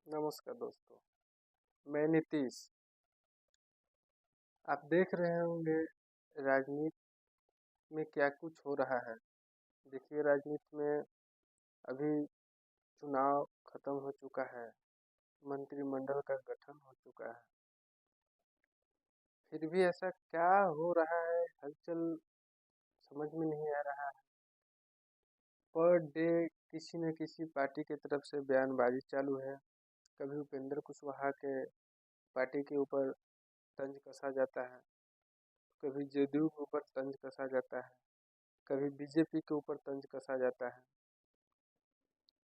नमस्कार दोस्तों। मैं नीतीश। आप देख रहे होंगे राजनीति में क्या कुछ हो रहा है। देखिए, राजनीति में अभी चुनाव खत्म हो चुका है, मंत्रिमंडल का गठन हो चुका है। फिर भी ऐसा क्या हो रहा है, हलचल समझ में नहीं आ रहा है। पर डे किसी न किसी पार्टी की तरफ से बयानबाजी चालू है। कभी उपेंद्र कुशवाहा के पार्टी के ऊपर तंज कसा जाता है, कभी जेडीयू के ऊपर तंज कसा जाता है, कभी बीजेपी के ऊपर तंज कसा जाता है,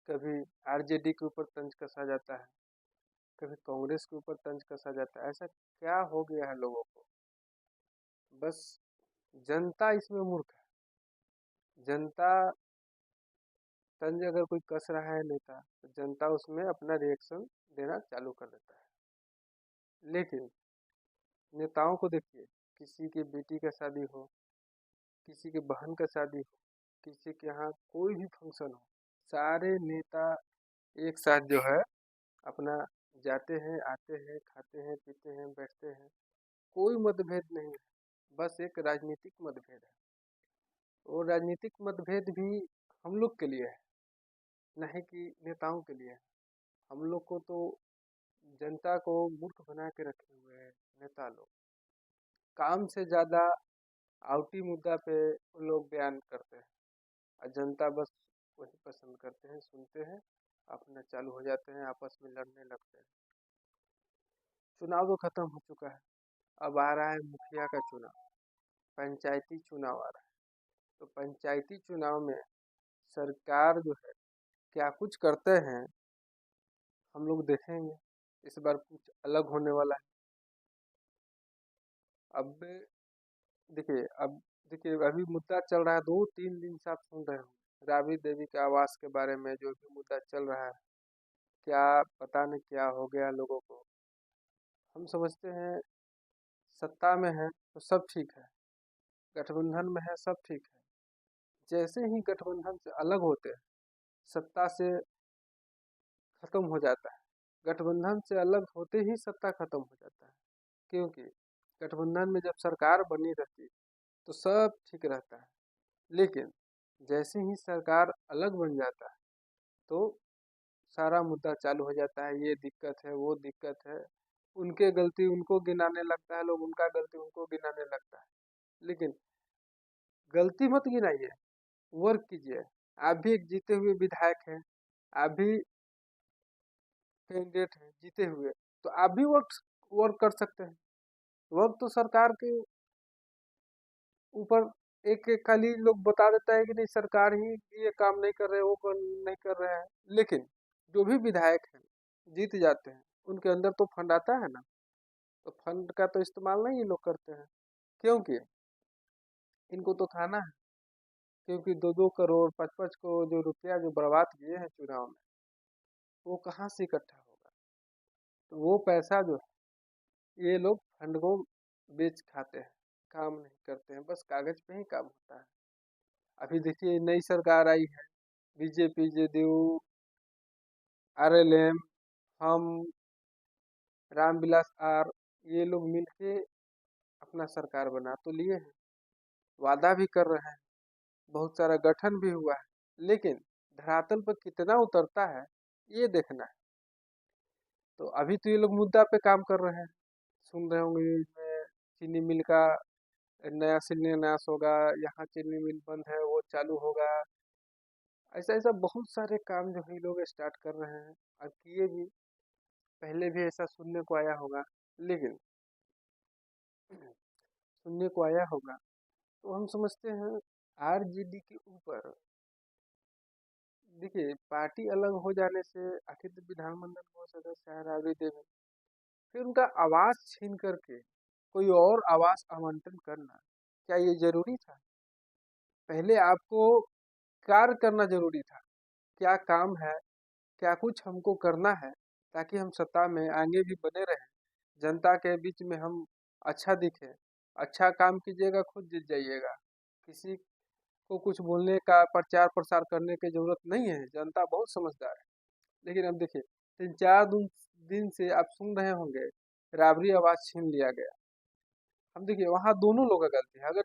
कभी आरजेडी के ऊपर तंज कसा जाता है, कभी कांग्रेस के ऊपर तंज कसा जाता है। ऐसा क्या हो गया है लोगों को? बस जनता इसमें मूर्ख है। जनता तंज अगर कोई कस रहा है नेता, तो जनता उसमें अपना रिएक्शन देना चालू कर देता है। लेकिन नेताओं को देखिए, किसी की बेटी का शादी हो, किसी के बहन का शादी हो, किसी के यहाँ कोई भी फंक्शन हो, सारे नेता एक साथ जो है अपना जाते हैं, आते हैं, खाते हैं, पीते हैं, बैठते हैं। कोई मतभेद नहीं है, बस एक राजनीतिक मतभेद है। और राजनीतिक मतभेद भी हम लोग के लिए है, नहीं कि नेताओं के लिए है। हम लोग को तो जनता को मूर्ख बना के रखे हुए हैं नेता लोग। काम से ज्यादा आउटी मुद्दा पे वो लोग बयान करते हैं, और जनता बस वही पसंद करते हैं, सुनते हैं, अपना चालू हो जाते हैं, आपस में लड़ने लगते हैं। चुनाव तो खत्म हो चुका है, अब आ रहा है मुखिया का चुनाव, पंचायती चुनाव आ रहा है। तो पंचायती चुनाव में सरकार जो है क्या कुछ करते हैं, हम लोग देखेंगे। इस बार कुछ अलग होने वाला है। अब अब देखिए अभी मुद्दा चल रहा है, 2-3 दिन से आप सुन रहे हो राबड़ी देवी के आवास के बारे में जो भी मुद्दा चल रहा है। क्या पता नहीं क्या हो गया लोगों को। हम समझते हैं सत्ता में है तो सब ठीक है, गठबंधन में है सब ठीक है। जैसे ही गठबंधन से अलग होते हैं, सत्ता से खत्म हो जाता है। गठबंधन से अलग होते ही सत्ता खत्म हो जाता है। क्योंकि गठबंधन में जब सरकार बनी रहती है तो सब ठीक रहता है। लेकिन जैसे ही सरकार अलग बन जाता है तो सारा मुद्दा चालू हो जाता है, ये दिक्कत है, वो दिक्कत है। उनके गलती उनको गिनाने लगता है लोग, उनका गलती उनको गिनाने लगता है। लेकिन गलती मत गिनाइए, वर्क कीजिए। आप भी एक जीते हुए विधायक हैं, आप भी कैंडिडेट हैं जीते हुए, तो आप भी वर्क वर्क कर सकते हैं। वर्क तो सरकार के ऊपर एक एक खाली लोग बता देता है कि नहीं सरकार ही ये काम नहीं कर रहे, वो नहीं कर रहे हैं। लेकिन जो भी विधायक हैं जीत जाते हैं, उनके अंदर तो फंड आता है ना। तो फंड का तो इस्तेमाल नहीं ये लोग करते हैं, क्योंकि इनको तो खाना है। क्योंकि 2-2 करोड़ 5-5 करोड़ जो रुपया जो बर्बाद किए हैं चुनाव में, वो कहाँ से इकट्ठा होगा? तो वो पैसा जो है ये लोग फंड को बेच खाते हैं, काम नहीं करते हैं, बस कागज पे ही काम होता है। अभी देखिए नई सरकार आई है, बीजेपी, जेडीयू, आरएलएम, हम, रामविलास आर, ये लोग मिलके अपना सरकार बना तो लिए हैं, वादा भी कर रहे हैं, बहुत सारा गठन भी हुआ है। लेकिन धरातल पर कितना उतरता है ये देखना है। तो अभी तो ये लोग मुद्दा पे काम कर रहे हैं। सुन रहे होंगे इसमें चीनी मिल का नया शिलान्यास होगा, यहाँ चीनी मिल बंद है वो चालू होगा। ऐसा ऐसा बहुत सारे काम जो है ये लोग स्टार्ट कर रहे हैं, और किए भी। पहले भी ऐसा सुनने को आया होगा, लेकिन सुनने को आया होगा तो हम समझते हैं आरजेडी के ऊपर। देखिए पार्टी अलग हो जाने से आखिर तो विधानमंडल को सदस्य है राबड़ी देवी, फिर उनका आवास छीन करके कोई और आवास आवंटन करना क्या ये जरूरी था? पहले आपको कार्य करना जरूरी था। क्या काम है, क्या कुछ हमको करना है, ताकि हम सत्ता में आगे भी बने रहें, जनता के बीच में हम अच्छा दिखे। अच्छा काम कीजिएगा, खुद जीत जाइएगा। किसी को कुछ बोलने का, प्रचार प्रसार करने की जरूरत नहीं है, जनता बहुत समझदार है। लेकिन अब देखिए 3-4 दिन से आप सुन रहे होंगे राबरी आवाज छीन लिया गया। हम देखिए वहां दोनों लोगों का गलती है। अगर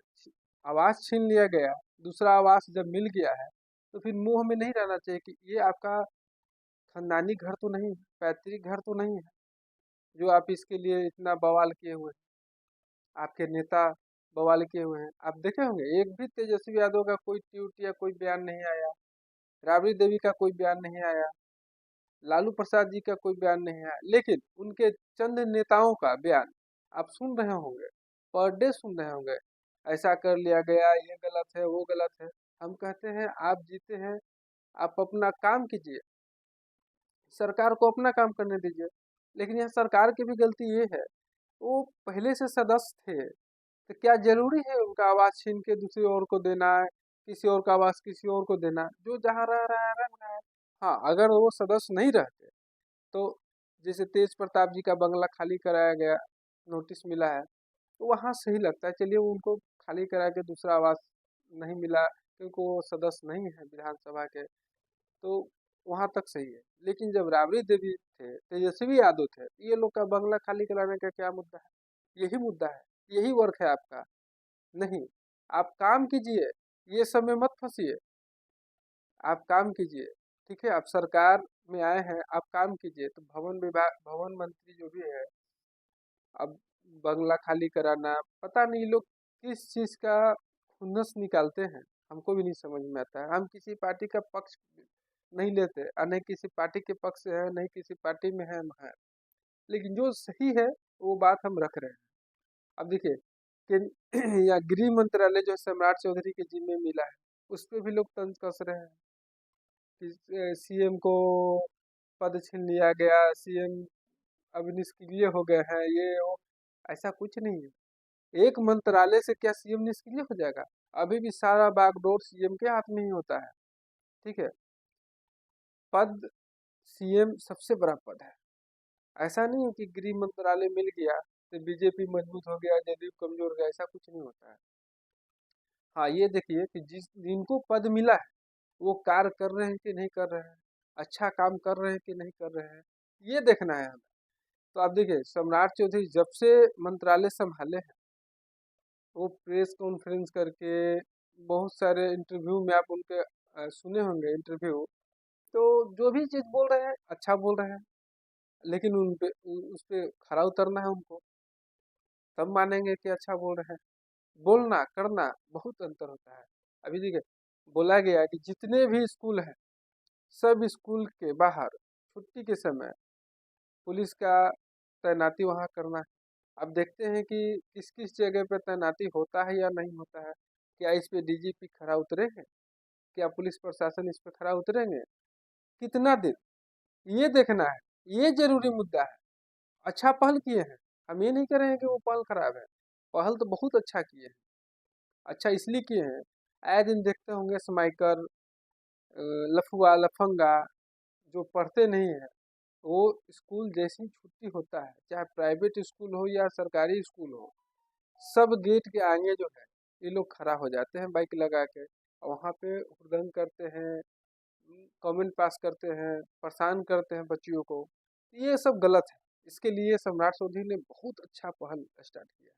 आवाज छीन लिया गया, दूसरा आवाज जब मिल गया है, तो फिर मुंह में नहीं रहना चाहिए कि ये आपका खानदानी घर तो नहीं है, पैतृक घर तो नहीं है, जो आप इसके लिए इतना बवाल किए हुए हैं, आपके नेता बवाल किए हुए हैं। आप देखे होंगे एक भी तेजस्वी यादव का कोई ट्वीट या कोई बयान नहीं आया, राबड़ी देवी का कोई बयान नहीं आया, लालू प्रसाद जी का कोई बयान नहीं आया, लेकिन उनके चंद नेताओं का बयान आप सुन रहे होंगे, पर डे सुन रहे होंगे, ऐसा कर लिया गया, ये गलत है, वो गलत है। हम कहते हैं आप जीते हैं, आप अपना काम कीजिए, सरकार को अपना काम करने दीजिए। लेकिन यह सरकार की भी गलती ये है, वो पहले से सदस्य थे, तो क्या जरूरी है उनका आवाज छीन के दूसरी ओर को देना है, किसी और का आवाज किसी और को देना, जो जहाँ रह रहा है रह रहा है। हाँ, अगर वो सदस्य नहीं रहते तो जैसे तेज प्रताप जी का बंगला खाली कराया गया, नोटिस मिला है, तो वहाँ सही लगता है, चलिए उनको खाली करा के दूसरा आवास नहीं मिला क्योंकि वो सदस्य नहीं है विधानसभा के, तो वहाँ तक सही है। लेकिन जब राबड़ी देवी थे, तेजस्वी यादव थे, ये लोग का बंगला खाली कराने का क्या मुद्दा है? यही मुद्दा है, यही वर्क है आपका। नहीं, आप काम कीजिए, ये सब में मत फंसिए, आप काम कीजिए। ठीक है, आप सरकार में आए हैं, आप काम कीजिए। तो भवन विभाग, भवन मंत्री जो भी है, अब बंगला खाली कराना, पता नहीं लोग किस चीज का खुन्नस निकालते हैं, हमको भी नहीं समझ में आता है। हम किसी पार्टी का पक्ष नहीं लेते, और नहीं किसी पार्टी के पक्ष से है, नहीं किसी पार्टी में है हम है, लेकिन जो सही है वो बात हम रख रहे हैं। अब देखिए कि या गृह मंत्रालय जो सम्राट चौधरी के जिम्मे मिला है, उस पे भी लोग तंज कस रहे हैं कि सीएम को पद छीन लिया गया, सीएम अब निष्क्रिय हो गए हैं, ये वो। ऐसा कुछ नहीं है, एक मंत्रालय से क्या सीएम निष्क्रिय हो जाएगा? अभी भी सारा बागडोर सीएम के हाथ में ही होता है। ठीक है, पद सीएम सबसे बड़ा पद है। ऐसा नहीं है कि गृह मंत्रालय मिल गया तो बीजेपी मजबूत हो गया, जदयू कमजोर हो गया, ऐसा कुछ नहीं होता है। हाँ, ये देखिए कि जिनको पद मिला है वो कार्य कर रहे हैं कि नहीं कर रहे हैं, अच्छा काम कर रहे हैं कि नहीं कर रहे हैं, ये देखना है हमें। तो आप देखिए सम्राट चौधरी जब से मंत्रालय संभाले हैं, वो प्रेस कॉन्फ्रेंस करके बहुत सारे इंटरव्यू में आप उनके सुने होंगे इंटरव्यू, तो जो भी चीज बोल रहे हैं अच्छा बोल रहे हैं, लेकिन उस पे खरा उतरना है उनको, तब मानेंगे कि अच्छा बोल रहे हैं। बोलना करना बहुत अंतर होता है। अभी देखिए बोला गया कि जितने भी स्कूल हैं, सब स्कूल के बाहर छुट्टी के समय पुलिस का तैनाती वहाँ करना है। अब देखते हैं कि किस किस जगह पे तैनाती होता है या नहीं होता है। क्या इस पे डीजीपी खरा उतरेंगे? क्या पुलिस प्रशासन इस पे खरा उतरेंगे? कितना दिन, ये देखना है, ये जरूरी मुद्दा है। अच्छा पहल किए हैं, हम ये नहीं कह रहे हैं कि वो पहल खराब है, पहल तो बहुत अच्छा किए हैं। अच्छा इसलिए किए हैं, आए दिन देखते होंगे स्माइकर, लफुआ लफंगा जो पढ़ते नहीं है, वो स्कूल जैसी छुट्टी होता है, चाहे प्राइवेट स्कूल हो या सरकारी स्कूल हो, सब गेट के आगे जो है ये लोग खड़ा हो जाते हैं बाइक लगा के, और वहाँ पे हुड़दंग करते हैं, कमेंट पास करते हैं, परेशान करते हैं बच्चियों को। ये सब गलत है, इसके लिए सम्राट चौधरी ने बहुत अच्छा पहल स्टार्ट किया है,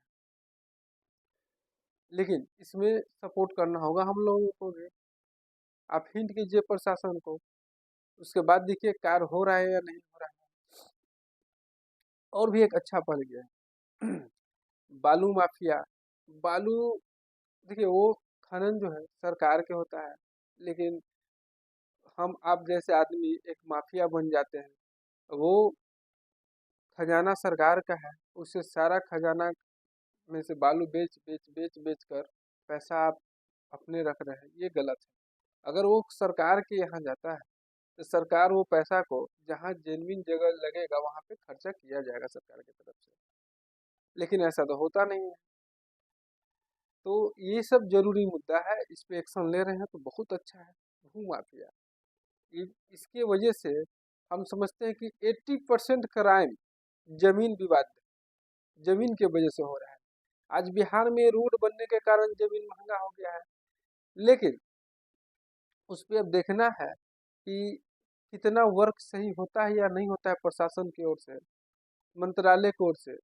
लेकिन इसमें सपोर्ट करना होगा हम लोगों को भी। आप हिंट कीजिए प्रशासन को, उसके बाद देखिए कार्य हो रहा है या नहीं हो रहा है। और भी एक अच्छा पहल किया है बालू माफिया। बालू देखिए वो खनन जो है सरकार के होता है, लेकिन हम आप जैसे आदमी एक माफिया बन जाते हैं। वो खजाना सरकार का है, उससे सारा खजाना में से बालू बेच बेच बेच बेच कर पैसा आप अपने रख रहे हैं, ये गलत है। अगर वो सरकार के यहाँ जाता है तो सरकार वो पैसा को जहाँ जेन्युइन जगह लगेगा वहाँ पे खर्चा किया जाएगा सरकार की तरफ से, लेकिन ऐसा तो होता नहीं है। तो ये सब जरूरी मुद्दा है, इस पे एक्शन ले रहे हैं तो बहुत अच्छा है। भू माफिया, इसके वजह से हम समझते हैं कि 80% क्राइम जमीन विवाद, जमीन के वजह से हो रहा है। आज बिहार में रोड बनने के कारण जमीन महंगा हो गया है, लेकिन उस पे अब देखना है कि कितना वर्क सही होता है या नहीं होता है प्रशासन की ओर से, मंत्रालय की ओर से।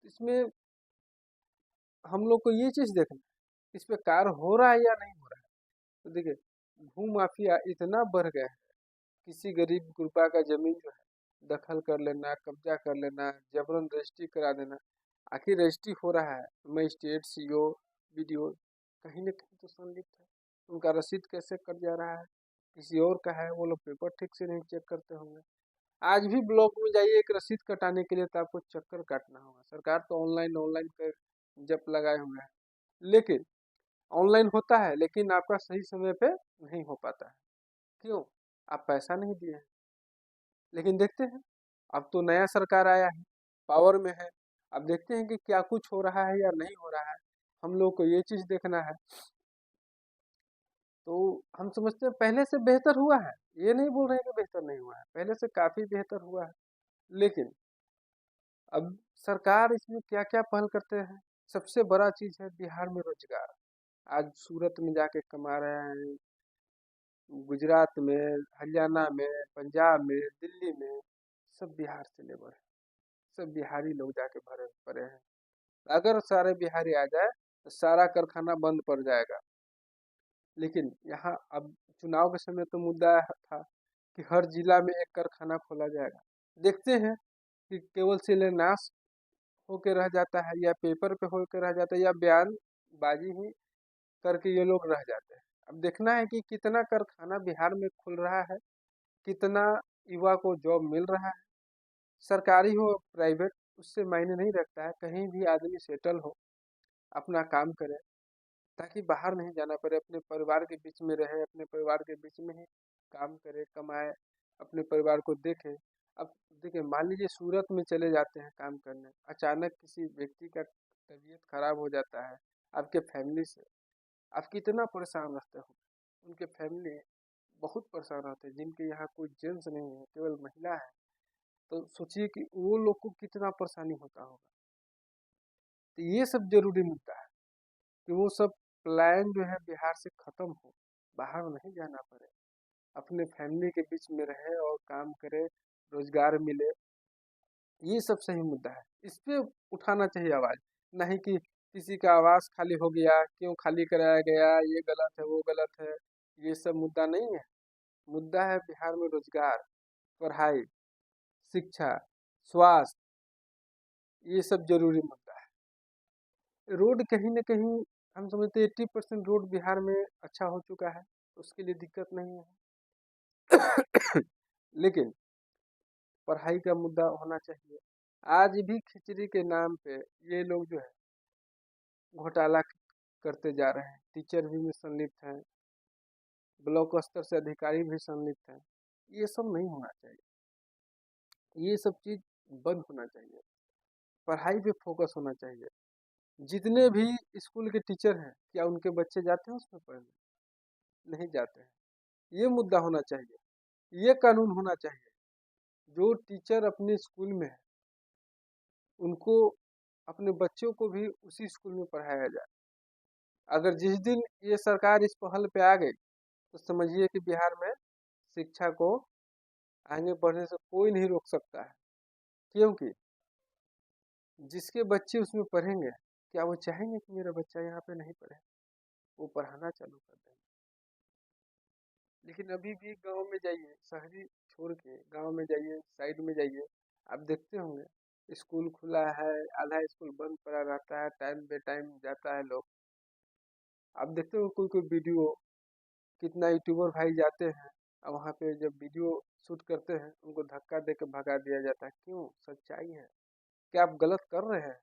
इसमें हम लोग को ये चीज़ देखना है, इस पे कार्य हो रहा है या नहीं हो रहा है। तो देखिए, भू माफिया इतना बढ़ गया है, किसी गरीब गुरबा का जमीन जो है दखल कर लेना, कब्जा कर लेना, जबरन रजिस्ट्री करा देना। आखिर रजिस्ट्री हो रहा है, मजिस्ट्रेट, सीओ, बीडीओ कहीं न कहीं तो संलिप्त है। उनका रसीद कैसे कट जा रहा है, किसी और का है, वो लोग पेपर ठीक से नहीं चेक करते होंगे। आज भी ब्लॉक में जाइए, एक रसीद कटाने के लिए तो आपको चक्कर काटना होगा। सरकार तो ऑनलाइन ऑनलाइन कर जप लगाए हुए हैं, लेकिन ऑनलाइन होता है लेकिन आपका सही समय पे नहीं हो पाता है। क्यों? आप पैसा नहीं दिए हैं। लेकिन देखते हैं, अब तो नया सरकार आया है, पावर में है। अब देखते हैं कि क्या कुछ हो रहा है या नहीं हो रहा है। हम लोग को ये चीज़ देखना है। तो हम समझते हैं पहले से बेहतर हुआ है, ये नहीं बोल रहे हैं कि बेहतर नहीं हुआ है, पहले से काफ़ी बेहतर हुआ है। लेकिन अब सरकार इसमें क्या-क्या पहल करते हैं। सबसे बड़ा चीज़ है बिहार में रोजगार। आज सूरत में जाके कमा रहे हैं, गुजरात में, हरियाणा में, पंजाब में, दिल्ली में, सब बिहार से लेबर है। सब बिहारी लोग जाके भरे पड़े हैं। अगर सारे बिहारी आ जाए तो सारा कारखाना बंद पड़ जाएगा। लेकिन यहाँ अब चुनाव के समय तो मुद्दा था कि हर जिला में एक कारखाना खोला जाएगा। देखते हैं कि केवल शिलान्यास होके रह जाता है या पेपर पे होके रह जाता है या बयानबाजी ही करके ये लोग रह जाते हैं। अब देखना है कि कितना कारखाना बिहार में खुल रहा है, कितना युवा को जॉब मिल रहा है, सरकारी हो प्राइवेट उससे मायने नहीं रखता है। कहीं भी आदमी सेटल हो, अपना काम करे, ताकि बाहर नहीं जाना पड़े, अपने परिवार के बीच में रहे, अपने परिवार के बीच में ही काम करे, कमाए, अपने परिवार को देखे। अब देखिए, मान लीजिए सूरत में चले जाते हैं काम करने, अचानक किसी व्यक्ति का तबीयत खराब हो जाता है, आपके फैमिली से आप कितना परेशान रहते हो। उनके फैमिली बहुत परेशान रहते हैं, जिनके यहाँ कोई जेंट्स नहीं है, केवल महिला है। तो सोचिए कि वो लोग को कितना परेशानी होता होगा। तो ये सब जरूरी मुद्दा है कि वो सब प्लान जो है बिहार से खत्म हो, बाहर नहीं जाना पड़े, अपने फैमिली के बीच में रहे और काम करे, रोजगार मिले। ये सब सही मुद्दा है, इस पे उठाना चाहिए आवाज। नहीं कि किसी का आवाज खाली हो गया, क्यों खाली कराया गया, ये गलत है, वो गलत है। ये सब मुद्दा नहीं है। मुद्दा है बिहार में रोजगार, पढ़ाई, शिक्षा, स्वास्थ्य, ये सब जरूरी मुद्दा है। रोड कहीं न कहीं हम समझते हैं 80% रोड बिहार में अच्छा हो चुका है, उसके लिए दिक्कत नहीं है। लेकिन पढ़ाई का मुद्दा होना चाहिए। आज भी खिचड़ी के नाम पे ये लोग जो है घोटाला करते जा रहे हैं। टीचर भी में संलिप्त हैं, ब्लॉक स्तर से अधिकारी भी संलिप्त हैं। ये सब नहीं होना चाहिए। ये सब चीज़ बंद होना चाहिए। पढ़ाई पे फोकस होना चाहिए। जितने भी स्कूल के टीचर हैं, क्या उनके बच्चे जाते हैं उसमें पढ़ने? नहीं जाते हैं। ये मुद्दा होना चाहिए। ये कानून होना चाहिए, जो टीचर अपने स्कूल में है, उनको अपने बच्चों को भी उसी स्कूल में पढ़ाया जाए। अगर जिस दिन ये सरकार इस पहल पे आ गई, तो समझिए कि बिहार में शिक्षा को आगे बढ़ने से कोई नहीं रोक सकता है। क्योंकि जिसके बच्चे उसमें पढ़ेंगे, क्या वो चाहेंगे कि मेरा बच्चा यहाँ पे नहीं पढ़े? वो पढ़ाना चालू कर देंगे। लेकिन अभी भी गांव में जाइए, शहरी छोड़ के गांव में जाइए, साइड में जाइए, आप देखते होंगे स्कूल खुला है, आधा स्कूल बंद पड़ा रहता है, टाइम बे टाइम जाता है लोग। आप देखते हो कोई कोई वीडियो, कितना यूट्यूबर भाई जाते हैं और वहाँ पे जब वीडियो शूट करते हैं, उनको धक्का दे के भगा दिया जाता है। क्यों? सच्चाई है कि आप गलत कर रहे हैं,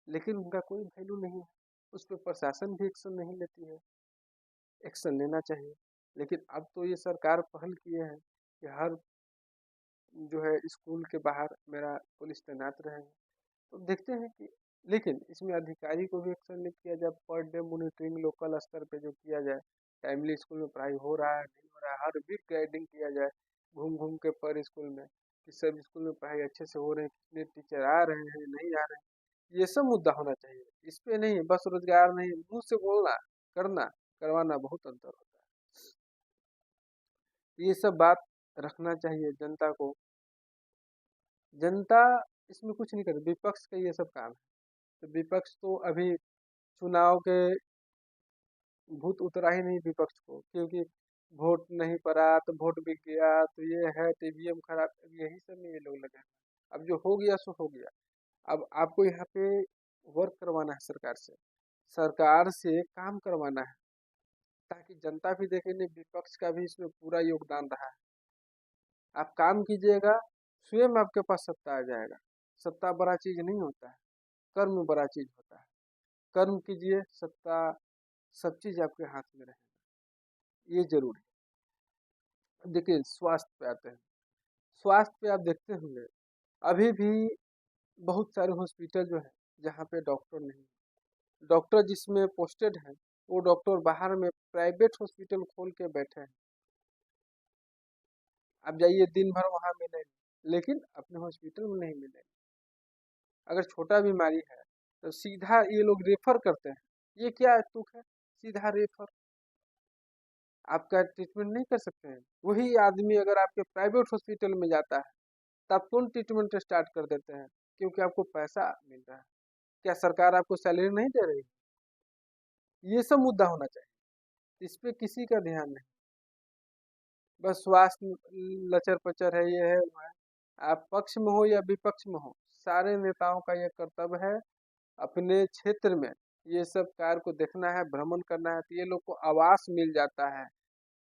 लेकिन उनका कोई वैल्यू नहीं है। उस पर प्रशासन भी एक्शन नहीं लेती है। एक्शन लेना चाहिए। लेकिन अब तो ये सरकार पहल किए हैं कि हर जो है स्कूल के बाहर मेरा पुलिस तैनात रहेंगे। तो देखते हैं कि, लेकिन इसमें अधिकारी को भी एक्शन नहीं किया जाए। पर डे मॉनिटरिंग लोकल स्तर पे जो किया जाए, टाइमली स्कूल में पढ़ाई हो रहा है नहीं हो रहा है, हर वीक गाइडिंग किया जाए, घूम घूम के पर स्कूल में, कि सब स्कूल में पढ़ाई अच्छे से हो रहे हैं, कितने टीचर आ रहे हैं नहीं आ रहे हैं। ये सब मुद्दा होना चाहिए। इस पे नहीं, बस रोजगार नहीं, मुंह से बोलना, करना, करवाना बहुत अंतर होता है। ये सब बात रखना चाहिए जनता को। जनता इसमें कुछ नहीं करती, विपक्ष का ये सब काम है। तो विपक्ष तो अभी चुनाव के भूत उतरा ही नहीं विपक्ष को, क्योंकि वोट नहीं पड़ा तो वोट बिक गया, तो ये है तो ईवीएम खराब, यही सब में ये लोग लगे हैं। अब जो हो गया सो हो गया। अब आपको यहाँ पे वर्क करवाना है सरकार से, सरकार से काम करवाना है, ताकि जनता भी देखे नहीं विपक्ष का भी इसमें पूरा योगदान रहा है। आप काम कीजिएगा, स्वयं आपके पास सत्ता आ जाएगा। सत्ता बड़ा चीज नहीं होता है, कर्म बड़ा चीज होता है। कर्म कीजिए, सत्ता सब चीज आपके हाथ में रहेगा, ये जरूरी है। देखिए स्वास्थ्य पे आते हैं। स्वास्थ्य पे आप देखते होंगे अभी भी बहुत सारे हॉस्पिटल जो है जहाँ पे डॉक्टर नहीं है। डॉक्टर जिसमें पोस्टेड है वो डॉक्टर बाहर में प्राइवेट हॉस्पिटल खोल के बैठे हैं। आप जाइए दिन भर वहाँ मिलेंगे, लेकिन अपने हॉस्पिटल में नहीं मिलेंगे। अगर छोटा बीमारी है तो सीधा ये लोग रेफर करते हैं। ये क्या तुक है, सीधा रेफर। आपका ट्रीटमेंट नहीं कर सकते हैं। वही आदमी अगर आपके प्राइवेट हॉस्पिटल में जाता है तब तुरंत ट्रीटमेंट स्टार्ट कर देते हैं, क्योंकि आपको पैसा मिल रहा है। क्या सरकार आपको सैलरी नहीं दे रही? ये सब मुद्दा होना चाहिए, इस पे किसी का ध्यान नहीं। बस स्वास्थ्य लचर पचर है, ये है वो है। आप पक्ष में हो या विपक्ष में हो, सारे नेताओं का यह कर्तव्य है अपने क्षेत्र में ये सब कार्य को देखना है, भ्रमण करना है। तो ये लोग को आवास मिल जाता है,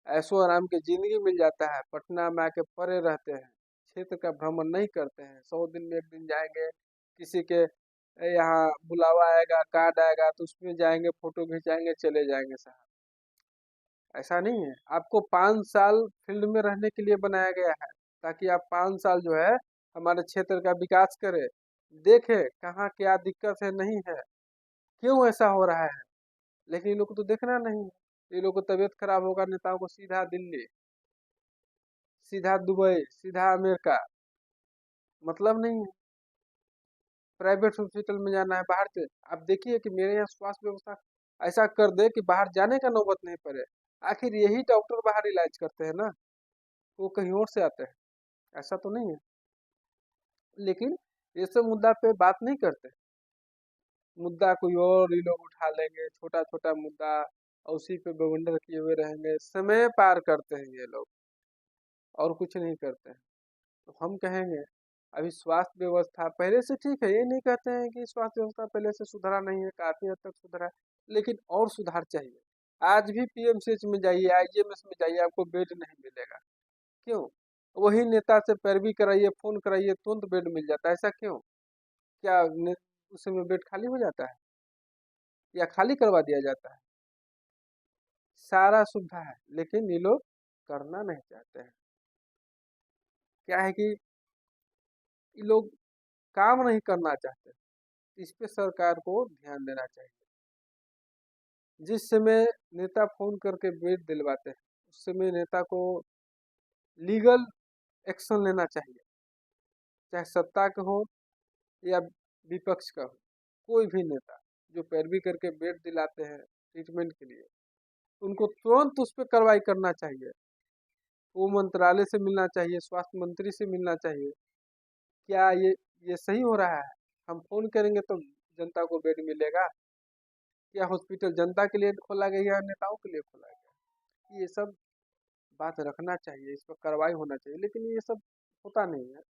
ऐशो आराम की जिंदगी मिल जाता है। पटना में आके पड़े रहते हैं, क्षेत्र का भ्रमण नहीं करते हैं। 100 दिन में एक दिन जाएंगे, किसी के यहाँ बुलावा आएगा, कार्ड आएगा तो उसमें जाएंगे, फोटो खिंचाएंगे, चले जाएंगे साहब। ऐसा नहीं है। आपको 5 साल फील्ड में रहने के लिए बनाया गया है, ताकि आप 5 साल जो है हमारे क्षेत्र का विकास करें, देखे कहाँ क्या दिक्कत है नहीं है, क्यों ऐसा हो रहा है। लेकिन ये लोग को तो देखना नहीं है। ये लोग को तबीयत खराब होगा, नेताओं को सीधा दिल्ली, सीधा दुबई, सीधा अमेरिका, मतलब नहीं है। प्राइवेट हॉस्पिटल में जाना है बाहर से। आप देखिए कि मेरे यहाँ स्वास्थ्य व्यवस्था ऐसा कर दे कि बाहर जाने का नौबत नहीं पड़े। आखिर यही डॉक्टर बाहर इलाज करते हैं ना, वो कहीं और से आते हैं, ऐसा तो नहीं है। लेकिन ये सब मुद्दा पे बात नहीं करते। मुद्दा कोई और ये लोग उठा लेंगे, छोटा छोटा मुद्दा, और उसी पे बवंडर किए हुए रहेंगे, समय पार करते हैं ये लोग, और कुछ नहीं करते हैं। तो हम कहेंगे अभी स्वास्थ्य व्यवस्था पहले से ठीक है, ये नहीं कहते हैं कि स्वास्थ्य व्यवस्था पहले से सुधरा नहीं है, काफी हद तक सुधरा है, लेकिन और सुधार चाहिए। आज भी पीएमसीएच में जाइए, आईजीएमएस में जाइए, आपको बेड नहीं मिलेगा। क्यों? वही नेता से पैरवी कराइए, फोन कराइए, तुरंत बेड मिल जाता है। ऐसा क्यों? क्या उस समय बेड खाली हो जाता है या खाली करवा दिया जाता है? सारा सुविधा है, लेकिन ये लोग करना नहीं चाहते हैं। क्या है कि ये लोग काम नहीं करना चाहते। इस पे सरकार को ध्यान देना चाहिए। जिस समय नेता फोन करके बेड दिलवाते हैं, उस समय नेता को लीगल एक्शन लेना चाहिए, चाहे सत्ता का हो या विपक्ष का हो। कोई भी नेता जो पैरवी करके बेड दिलाते हैं ट्रीटमेंट के लिए, उनको तुरंत उस पर कार्रवाई करना चाहिए। वो मंत्रालय से मिलना चाहिए, स्वास्थ्य मंत्री से मिलना चाहिए। क्या ये सही हो रहा है? हम फोन करेंगे तो जनता को बेड मिलेगा? क्या हॉस्पिटल जनता के लिए खोला गया या नेताओं के लिए खोला गया? ये सब बात रखना चाहिए, इस पर कार्रवाई होना चाहिए, लेकिन ये सब होता नहीं है।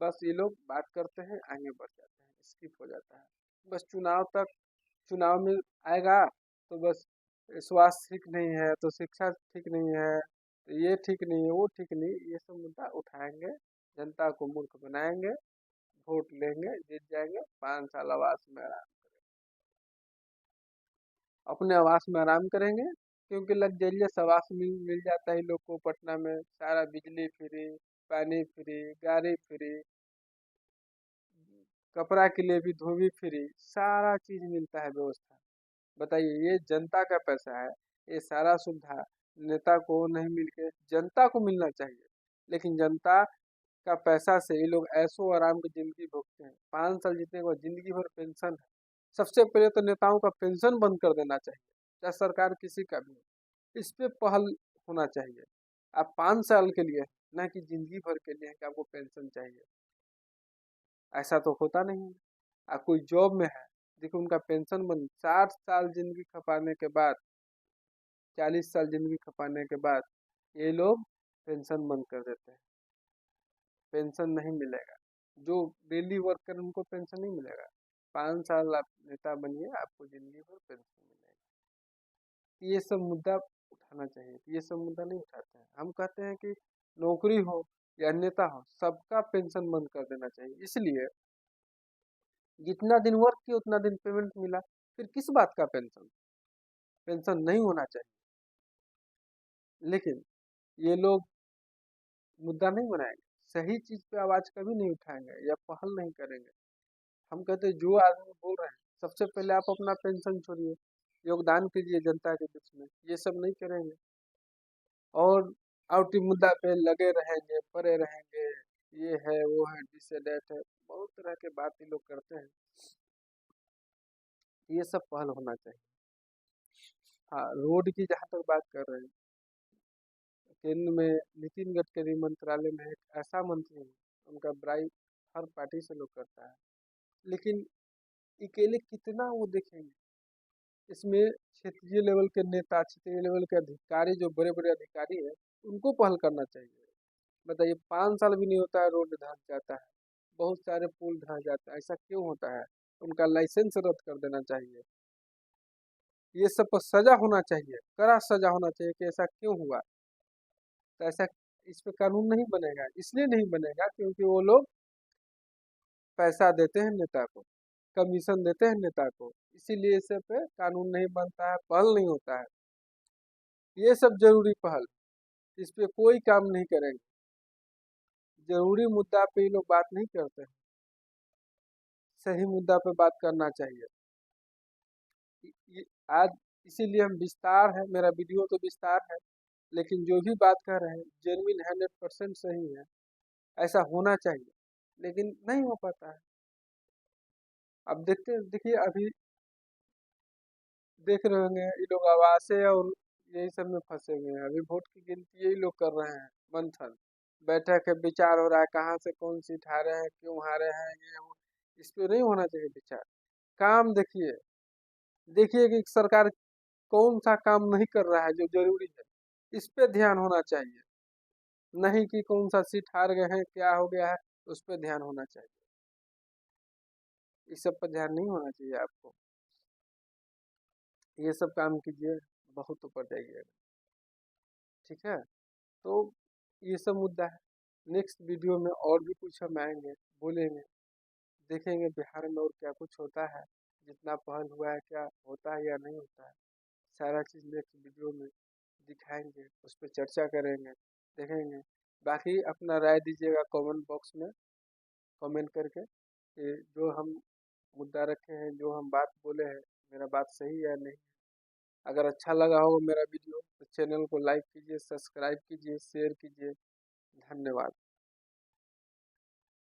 बस ये लोग बात करते हैं, आगे बढ़ जाते हैं, स्किप हो जाता है। बस चुनाव तक, चुनाव में आएगा तो बस स्वास्थ्य ठीक नहीं है तो शिक्षा ठीक नहीं है, तो ये ठीक नहीं है, वो ठीक नहीं, ये सब मुद्दा उठाएंगे, जनता को मूर्ख बनाएंगे, वोट लेंगे, जीत जाएंगे, 5 साल आवास में आराम, अपने आवास में आराम करेंगे। क्योंकि लग्जरियस आवास मिल जाता है लोग को पटना में, सारा बिजली फ्री, पानी फ्री, गाड़ी फ्री, कपड़ा के लिए भी धोबी फ्री, सारा चीज मिलता है व्यवस्था। बताइए, ये जनता का पैसा है, ये सारा सुविधा नेता को नहीं मिलके जनता को मिलना चाहिए। लेकिन जनता का पैसा से ये लोग ऐशो आराम की जिंदगी भोगते हैं। 5 साल जीतने के बाद जिंदगी भर पेंशन है। सबसे पहले तो नेताओं का पेंशन बंद कर देना चाहिए, चाहे सरकार किसी का भी हो। इस पे पहल होना चाहिए। आप 5 साल के लिए ना कि जिंदगी भर के लिए कि आपको पेंशन चाहिए। ऐसा तो होता नहीं है। कोई जॉब में है, देखिए उनका पेंशन बन 60 साल जिंदगी खपाने के बाद, 40 साल जिंदगी खपाने के बाद ये लोग पेंशन बंद कर देते हैं। पेंशन नहीं मिलेगा। जो डेली वर्क कर उनको पेंशन नहीं मिलेगा। 5 साल आप नेता बनिए, आपको जिंदगी भर पेंशन मिलेगा। ये सब मुद्दा उठाना चाहिए, ये सब मुद्दा नहीं उठाते हैं। हम कहते हैं कि नौकरी हो या नेता हो, सबका पेंशन बंद कर देना चाहिए। इसलिए जितना दिन वर्क किया उतना दिन पेमेंट मिला, फिर किस बात का पेंशन? पेंशन नहीं होना चाहिए। लेकिन ये लोग मुद्दा नहीं बनाएंगे, सही चीज पे आवाज कभी नहीं उठाएंगे या पहल नहीं करेंगे। हम कहते हैं जो आदमी बोल रहे हैं, सबसे पहले आप अपना पेंशन छोड़िए, योगदान कीजिए जनता के बीच में। ये सब नहीं करेंगे और आउटी मुद्दा पे लगे रहेंगे, पड़े रहेंगे। ये है, वो है, दिस है, दैट है, बहुत तरह के बात ये लोग करते हैं। ये सब पहल होना चाहिए। हाँ, रोड की जहाँ तक बात कर रहे हैं, केंद्र में नितिन गडकरी मंत्रालय में एक ऐसा मंत्री है, उनका बड़ाई हर पार्टी से लोग करता है। लेकिन अकेले कितना वो देखेंगे? इसमें क्षेत्रीय लेवल के नेता, क्षेत्रीय लेवल के अधिकारी, जो बड़े बड़े अधिकारी है, उनको पहल करना चाहिए। बताइए, 5 साल भी नहीं होता है, रोड धंस जाता है, बहुत सारे पुल धंस जाता है। ऐसा क्यों होता है? उनका लाइसेंस रद्द कर देना चाहिए। ये सब पर सजा होना चाहिए, कड़ा सजा होना चाहिए कि ऐसा क्यों हुआ। तो ऐसा इस पे कानून नहीं बनेगा, इसलिए नहीं बनेगा क्योंकि वो लोग पैसा देते हैं नेता को, कमीशन देते हैं नेता को, इसीलिए इस पे कानून नहीं बनता है, पहल नहीं होता है। ये सब जरूरी पहल, इस पे कोई काम नहीं करेंगे। जरूरी मुद्दा पे ये लोग बात नहीं करते हैं, सही मुद्दा पे बात करना चाहिए। आज इसीलिए हम विस्तार है, मेरा वीडियो तो विस्तार है, लेकिन जो भी बात कर रहे हैं जेन्युइन 100% सही है। ऐसा होना चाहिए, लेकिन नहीं हो पाता है। अब देखिए अभी देख रहे होंगे ये लोग आवासें और यही सब में फंसे हुए हैं। अभी वोट की गिनती यही लोग कर रहे हैं, मंथन बैठक है, विचार हो रहा है कहाँ से कौन सीट हारे हैं, क्यों हारे हैं, ये वो। इस पे नहीं होना चाहिए विचार। काम देखिए, देखिए कि सरकार कौन सा काम नहीं कर रहा है जो जरूरी है, इस पे ध्यान होना चाहिए। नहीं कि कौन सा सीट हार गए हैं, क्या हो गया है, उस पे ध्यान होना चाहिए। इस सब पर ध्यान नहीं होना चाहिए आपको। ये सब काम कीजिए, बहुत ऊपर जाइएगा। ठीक है, तो ये सब मुद्दा है। नेक्स्ट वीडियो में और भी कुछ हम आएंगे, बोलेंगे, देखेंगे बिहार में और क्या कुछ होता है, जितना पहल हुआ है क्या होता है या नहीं होता है, सारा चीज़ नेक्स्ट वीडियो में दिखाएंगे, उस पर चर्चा करेंगे, देखेंगे। बाकी अपना राय दीजिएगा कमेंट बॉक्स में, कमेंट करके कि जो हम मुद्दा रखे हैं, जो हम बात बोले हैं, मेरा बात सही है या नहीं। अगर अच्छा लगा हो मेरा वीडियो तो चैनल को लाइक कीजिए, सब्सक्राइब कीजिए, शेयर कीजिए। धन्यवाद।